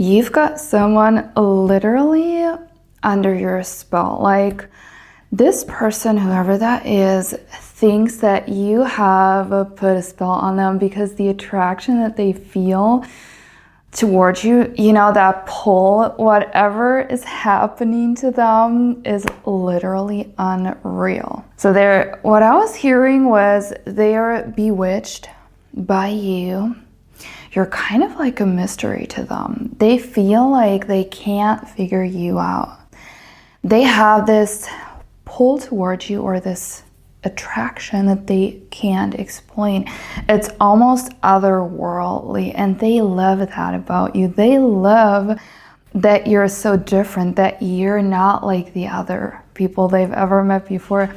you've got someone literally under your spell. Like, this person, whoever that is, thinks that you have put a spell on them because the attraction that they feel towards you, you know, that pull, whatever is happening to them is literally unreal. So what I was hearing was they're bewitched by you. You're kind of like a mystery to them. They feel like they can't figure you out. They have this pull towards you, or this attraction that they can't explain. It's almost otherworldly, and they love that about you. They love that you're so different, that you're not like the other people they've ever met before.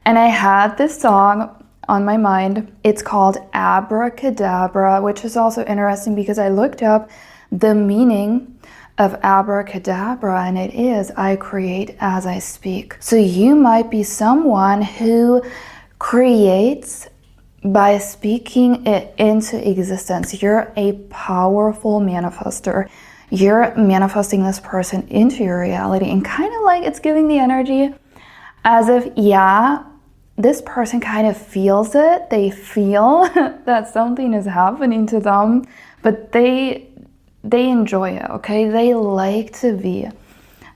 And I had this song on my mind. It's called Abracadabra, which is also interesting because I looked up the meaning of abracadabra, and it is, I create as I speak. So you might be someone who creates by speaking it into existence. You're a powerful manifester. You're manifesting this person into your reality, and kind of like it's giving the energy as if, yeah, this person kind of feels it. They feel that something is happening to them, but they enjoy it, okay? They like to be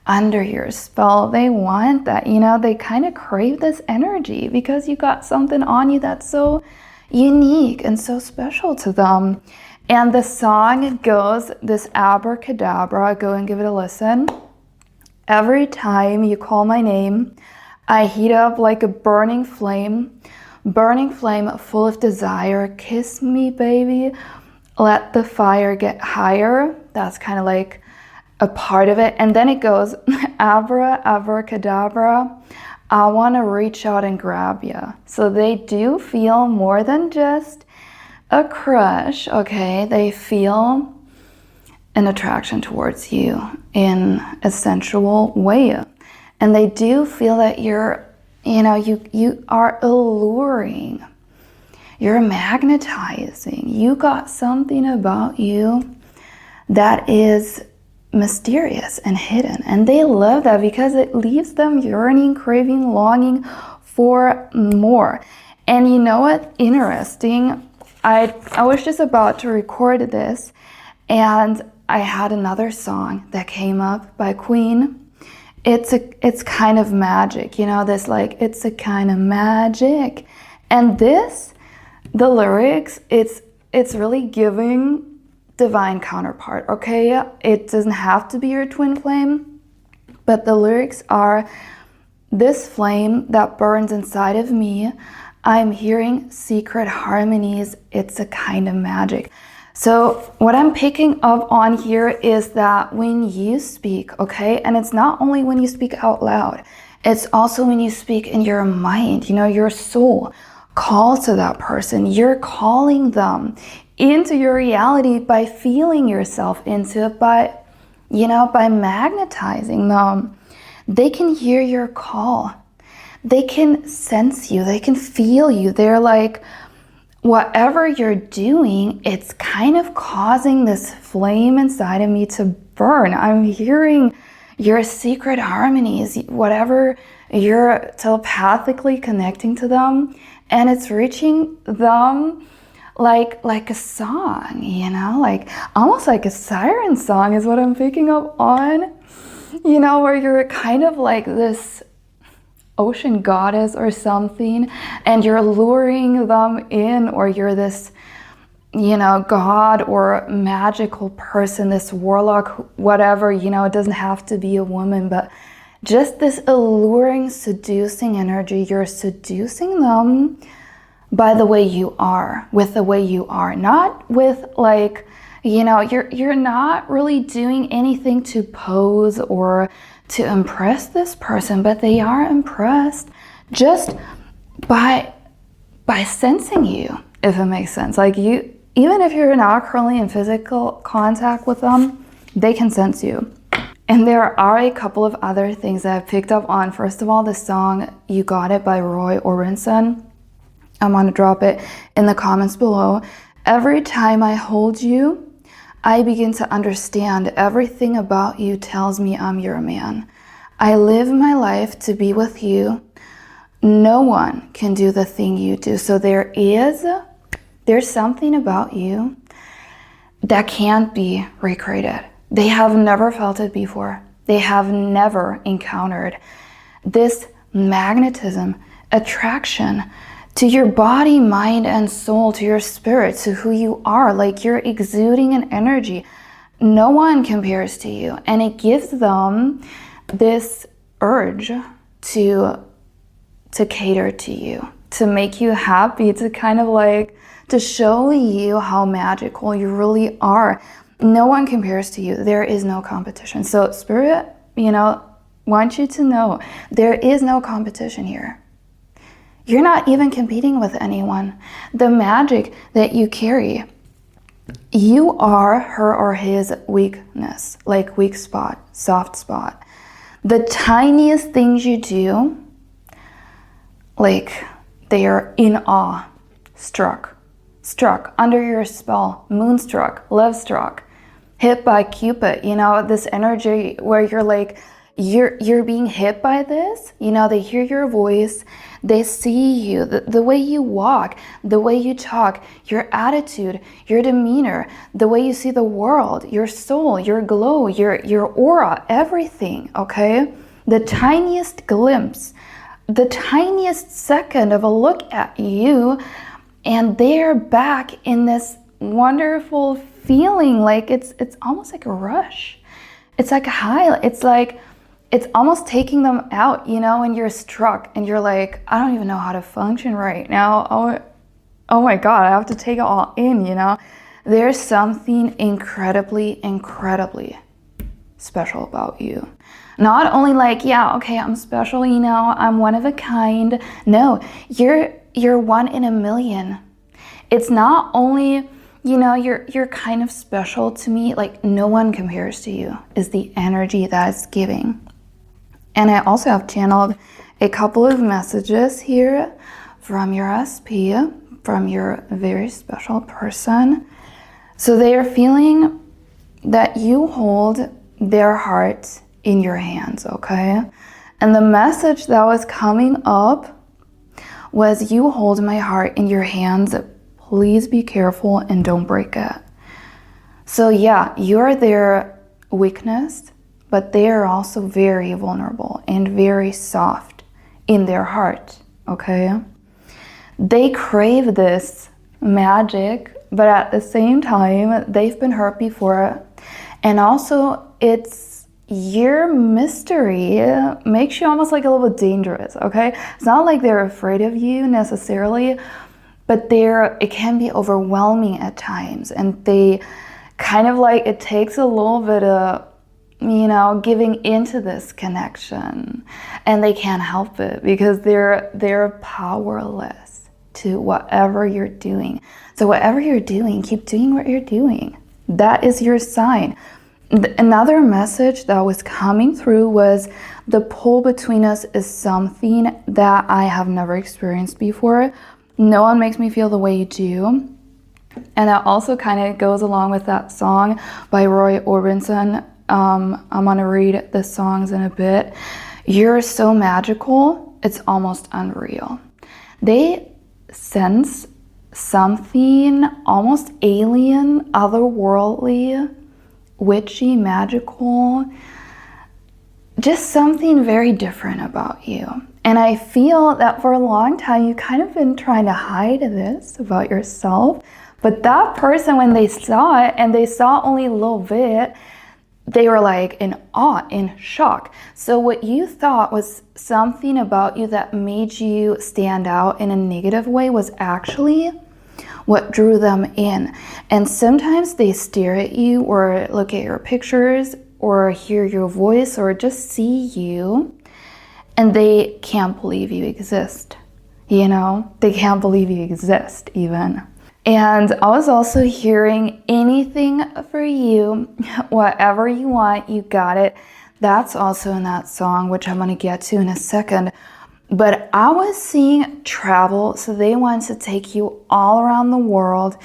under your spell. They want that, you know, they kind of crave this energy because you got something on you that's so unique and so special to them. And the song goes, this abracadabra, go and give it a listen. Every time you call my name, I heat up like a burning flame full of desire. Kiss me, baby. Let the fire get higher. That's kind of like a part of it. And then it goes, abracadabra, I want to reach out and grab you. So they do feel more than just a crush, okay? They feel an attraction towards you in a sensual way. And they do feel that you're, you know, you are alluring. You're magnetizing. You got something about you that is mysterious and hidden. And they love that because it leaves them yearning, craving, longing for more. And you know what? Interesting. I was just about to record this, and I had another song that came up by Queen. It's kind of magic, you know, this like, it's a kind of magic. And this, the lyrics, it's really giving divine counterpart, okay? It doesn't have to be your twin flame, but the lyrics are, this flame that burns inside of me, I'm hearing secret harmonies, it's a kind of magic. So what I'm picking up on here is that when you speak, okay, and it's not only when you speak out loud, it's also when you speak in your mind, you know, your soul calls to that person. You're calling them into your reality by feeling yourself into it, by magnetizing them. They can hear your call. They can sense you. They can feel you. They're like, whatever you're doing, it's kind of causing this flame inside of me to burn. I'm hearing your secret harmonies, whatever you're telepathically connecting to them, and it's reaching them like a song, you know, like almost like a siren song is what I'm picking up on, you know, where you're kind of like this ocean goddess or something, and you're luring them in, or you're this, you know, god or magical person, this warlock, whatever, you know, it doesn't have to be a woman, but just this alluring, seducing energy. You're seducing them by the way you are, with the way you are, not with like, you know, you're not really doing anything to pose or to impress this person, but they are impressed just by sensing you, if it makes sense. Like, you, even if you're not currently in physical contact with them, they can sense you. And there are a couple of other things that I've picked up on. First of all, the song You Got It by Roy Orbison. I'm gonna drop it in the comments below. Every time I hold you, I begin to understand everything about you tells me I'm your man. I live my life to be with you. No one can do the thing you do. So there's something about you that can't be recreated. They have never felt it before. They have never encountered this magnetism, attraction to your body, mind, and soul, to your spirit, to who you are. Like, you're exuding an energy. No one compares to you. And it gives them this urge to cater to you, to make you happy, to kind of like, to show you how magical you really are. No one compares to you. There is no competition. So Spirit, want you to know there is no competition here. You're not even competing with anyone. The magic that you carry, you are her or his weakness, like weak spot, soft spot. The tiniest things you do, like they are in awe, struck under your spell, moonstruck, love struck, hit by Cupid, this energy where you're like, you're being hit by this, they hear your voice, they see you, the way you walk, the way you talk, your attitude, your demeanor, the way you see the world, your soul, your glow, your aura, everything, okay? The tiniest glimpse, the tiniest second of a look at you, and they're back in this wonderful feeling. Like it's almost like a rush. It's like a high. It's almost taking them out, when you're struck and you're like, I don't even know how to function right now. Oh my God, I have to take it all in, There's something incredibly, incredibly special about you. Not only like, yeah, okay, I'm special, I'm one of a kind. No, you're one in a million. It's not only, you're kind of special to me, like no one compares to you, is the energy that it's giving. And I also have channeled a couple of messages here from your SP, from your very special person. So they are feeling that you hold their heart in your hands, okay? And the message that was coming up was, you hold my heart in your hands. Please be careful and don't break it. So yeah, you're their weakness, but they are also very vulnerable and very soft in their heart, okay? They crave this magic, but at the same time, they've been hurt before. And also, your mystery makes you almost like a little bit dangerous, okay? It's not like they're afraid of you necessarily, but it can be overwhelming at times. And they kind of like, it takes a little bit of, giving into this connection, and they can't help it because they're powerless to whatever you're doing. So whatever you're doing, keep doing what you're doing. That is your sign. Another message that was coming through was, the pull between us is something that I have never experienced before. No one makes me feel the way you do. And that also kind of goes along with that song by Roy Orbison. I'm going to read the songs in a bit. You're so magical, it's almost unreal. They sense something almost alien, otherworldly, witchy, magical, just something very different about you. And I feel that for a long time, you've kind of been trying to hide this about yourself. But that person, when they saw it, and they saw only a little bit, they were like in awe, in shock. So what you thought was something about you that made you stand out in a negative way was actually what drew them in. And sometimes they stare at you or look at your pictures or hear your voice or just see you, and they can't believe you exist. They can't believe you exist even. And I was also hearing, anything for you, whatever you want, you got it. That's also in that song, which I'm going to get to in a second. But I was seeing travel, so they want to take you all around the world.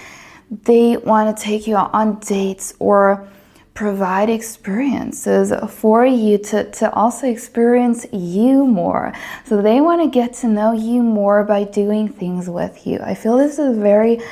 They want to take you on dates or provide experiences for you to also experience you more. So they want to get to know you more by doing things with you. I feel this is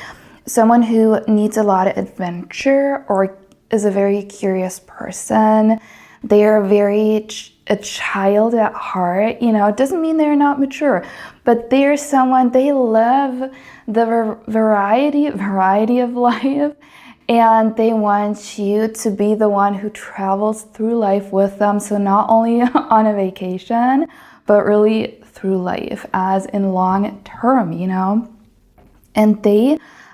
someone who needs a lot of adventure or is a very curious person. They are a child at heart. You know, it doesn't mean they're not mature, but they're someone, they love the variety of life, and they want you to be the one who travels through life with them. So not only on a vacation, but really through life, as in long term, you know. And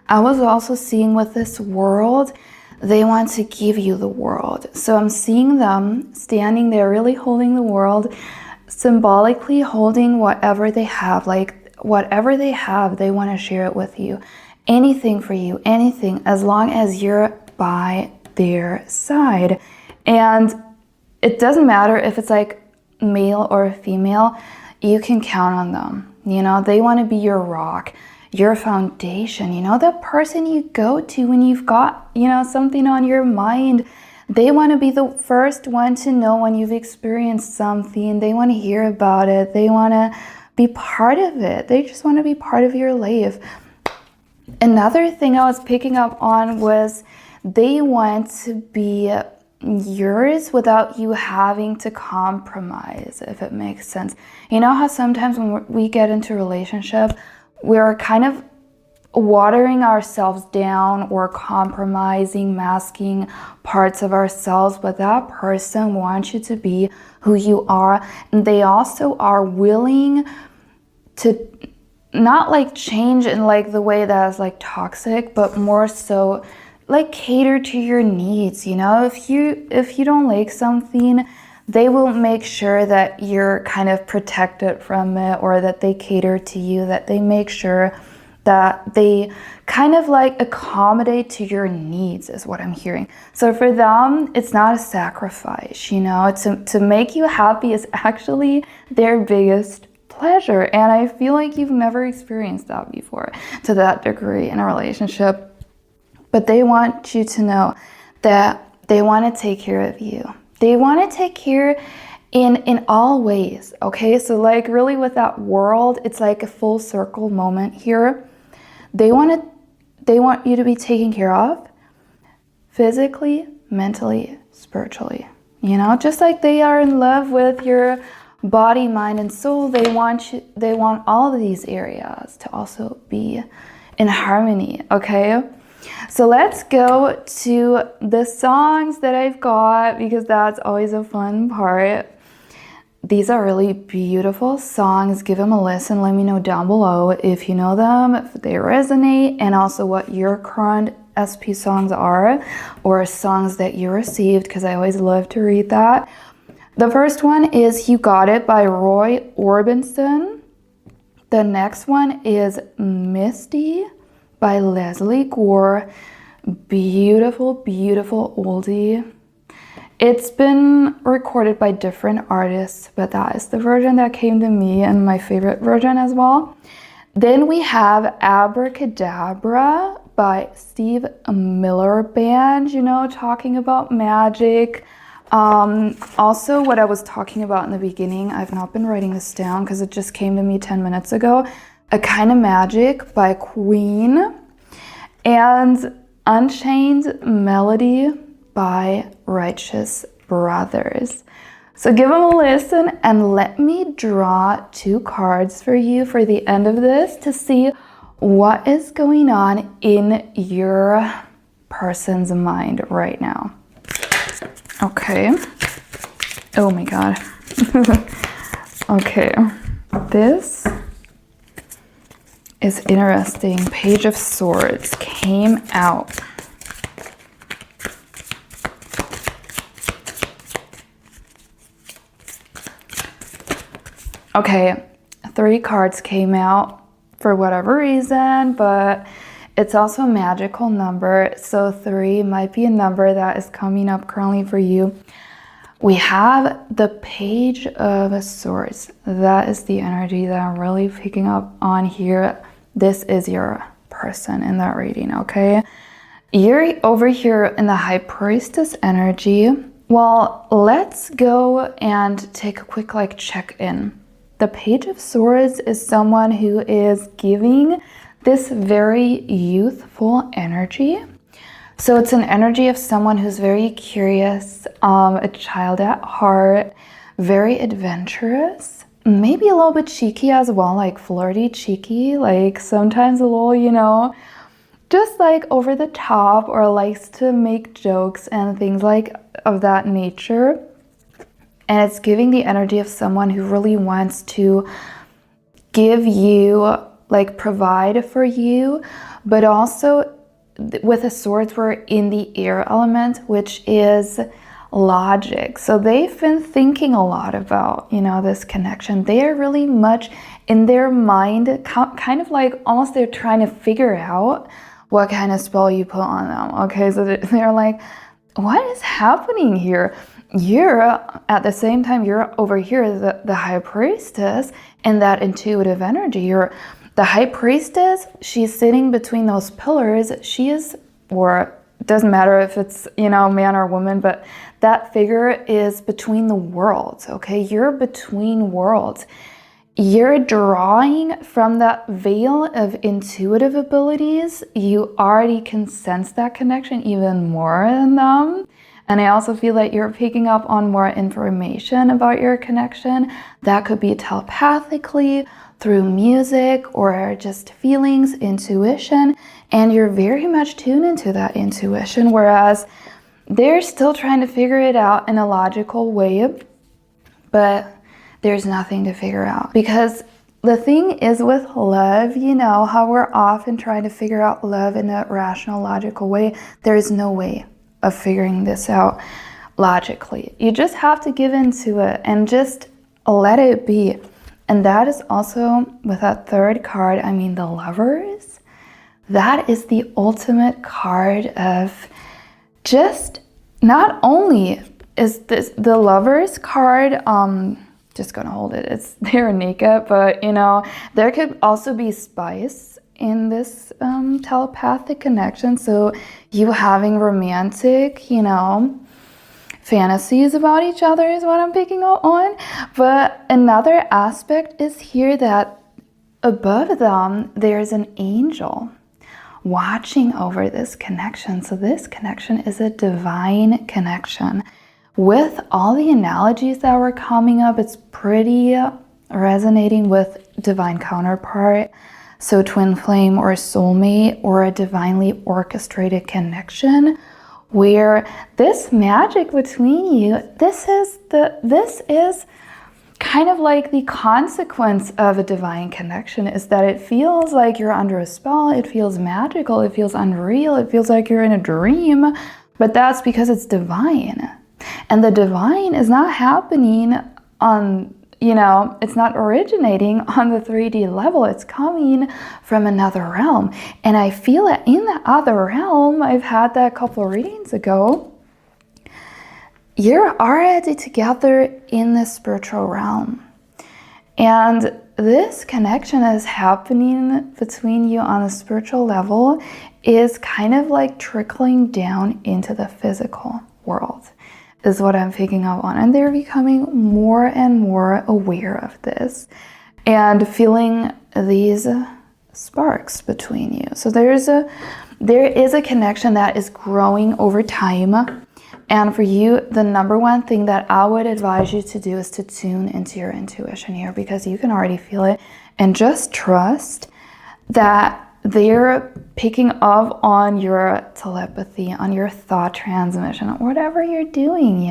I was also seeing with this world, they want to give you the world. So I'm seeing them standing there really holding the world, symbolically holding whatever they have. Like whatever they have, they want to share it with you. Anything for you, anything, as long as you're by their side. And it doesn't matter if it's like male or female, you can count on them. You know, they want to be your rock, your foundation, you know, the person you go to when you've got, you know, something on your mind. They want to be the first one to know when you've experienced something. They want to hear about it. They want to be part of it. They just want to be part of your life. Another thing I was picking up on was they want to be yours without you having to compromise, if it makes sense. You know how sometimes when we get into a relationship, we're kind of watering ourselves down or compromising, masking parts of ourselves, but that person wants you to be who you are. And they also are willing to not like change in like the way that is like toxic, but more so like cater to your needs. You know, if you don't like something, they will make sure that you're kind of protected from it, or that they cater to you, that they make sure that they kind of like accommodate to your needs, is what I'm hearing. So for them, it's not a sacrifice, you know, to make you happy is actually their biggest pleasure. And I feel like you've never experienced that before to that degree in a relationship. But they want you to know that they want to take care of you. They want to take care in all ways, okay? So like really with that world, it's like a full circle moment here. They want you to be taken care of physically, mentally, spiritually. You know, just like they are in love with your body, mind, and soul, they want all of these areas to also be in harmony, okay? So let's go to the songs that I've got, because that's always a fun part. These are really beautiful songs. Give them a listen. Let me know down below if you know them, if they resonate, and also what your current SP songs are, or songs that you received, because I always love to read that. The first one is You Got It by Roy Orbison. The next one is Misty by Leslie Gore. Beautiful, beautiful oldie. It's been recorded by different artists, but that is the version that came to me, and my favorite version as well. Then we have Abracadabra by Steve Miller Band, you know, talking about magic. Also, what I was talking about in the beginning, I've not been writing this down because it just came to me 10 minutes ago. A Kind of Magic by Queen, and Unchained Melody by Righteous Brothers. So give them a listen, and let me draw 2 cards for you for the end of this to see what is going on in your person's mind right now. Okay. Oh my God. Okay. This is interesting. Page of Swords came out. Okay, 3 cards came out for whatever reason, but it's also a magical number, so 3 might be a number that is coming up currently for you. We have the Page of Swords. That is the energy that I'm really picking up on here. This is your person in that reading, okay? You're over here in the High Priestess energy. Well, let's go and take a quick check-in. The Page of Swords is someone who is giving this very youthful energy. So it's an energy of someone who's very curious, a child at heart, very adventurous, maybe a little bit cheeky as well, like flirty, cheeky, like sometimes a little, just like over the top, or likes to make jokes and things of that nature. And it's giving the energy of someone who really wants to give you, provide for you, but also with the swords, we're in the air element, which is logic. So they've been thinking a lot about, this connection. They are really much in their mind, kind of almost they're trying to figure out what kind of spell you put on them. Okay, so they're like, what is happening here? You're, at the same time, you're over here, the High Priestess, and that intuitive energy. You're the High Priestess, she's sitting between those pillars. She is, or it doesn't matter if it's, man or woman, but that figure is between the worlds, okay? You're between worlds. You're drawing from that veil of intuitive abilities. You already can sense that connection even more than them. And I also feel that you're picking up on more information about your connection. That could be telepathically, through music, or just feelings, intuition. And you're very much tuned into that intuition, whereas they're still trying to figure it out in a logical way, but there's nothing to figure out. Because the thing is with love, how we're often trying to figure out love in a rational, logical way. There is no way of figuring this out logically. You just have to give into it and just let it be. And that is also with that third card, the Lovers. That is the ultimate card of just, not only is this the Lovers card, just gonna hold it, it's they're naked, but there could also be spice in this telepathic connection. So you having romantic, fantasies about each other is what I'm picking up on. But another aspect is here that above them, there's an angel watching over this connection. So this connection is a divine connection. With all the analogies that were coming up, it's pretty resonating with divine counterpart. So twin flame or soulmate, or a divinely orchestrated connection, where this magic between you, this is kind of like the consequence of a divine connection, is that it feels like you're under a spell, it feels magical, it feels unreal, it feels like you're in a dream, but that's because it's divine. And the divine is not happening on, it's not originating on the 3D level. It's coming from another realm. And I feel that in the other realm, I've had that a couple of readings ago, you're already together in the spiritual realm. And this connection is happening between you on a spiritual level is kind of like trickling down into the physical world, is what I'm picking up on. And they're becoming more and more aware of this and feeling these sparks between you. So there is a connection that is growing over time. And for you, the number one thing that I would advise you to do is to tune into your intuition here, because you can already feel it, and just trust that they're picking up on your telepathy, on your thought transmission, whatever you're doing,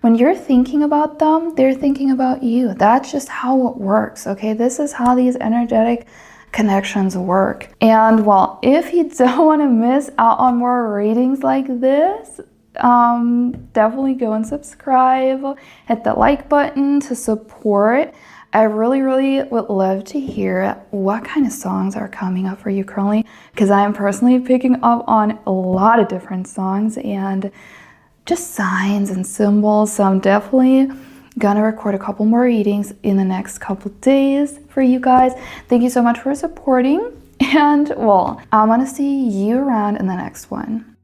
when you're thinking about them, they're thinking about you. That's just how it works, okay? This is how these energetic connections work. And well, if you don't want to miss out on more readings like this, definitely go and subscribe, hit the like button to support. I really, really would love to hear what kind of songs are coming up for you currently, because I am personally picking up on a lot of different songs and just signs and symbols. So I'm definitely gonna record a couple more readings in the next couple days for you guys. Thank you so much for supporting, And well, I'm gonna see you around in the next one.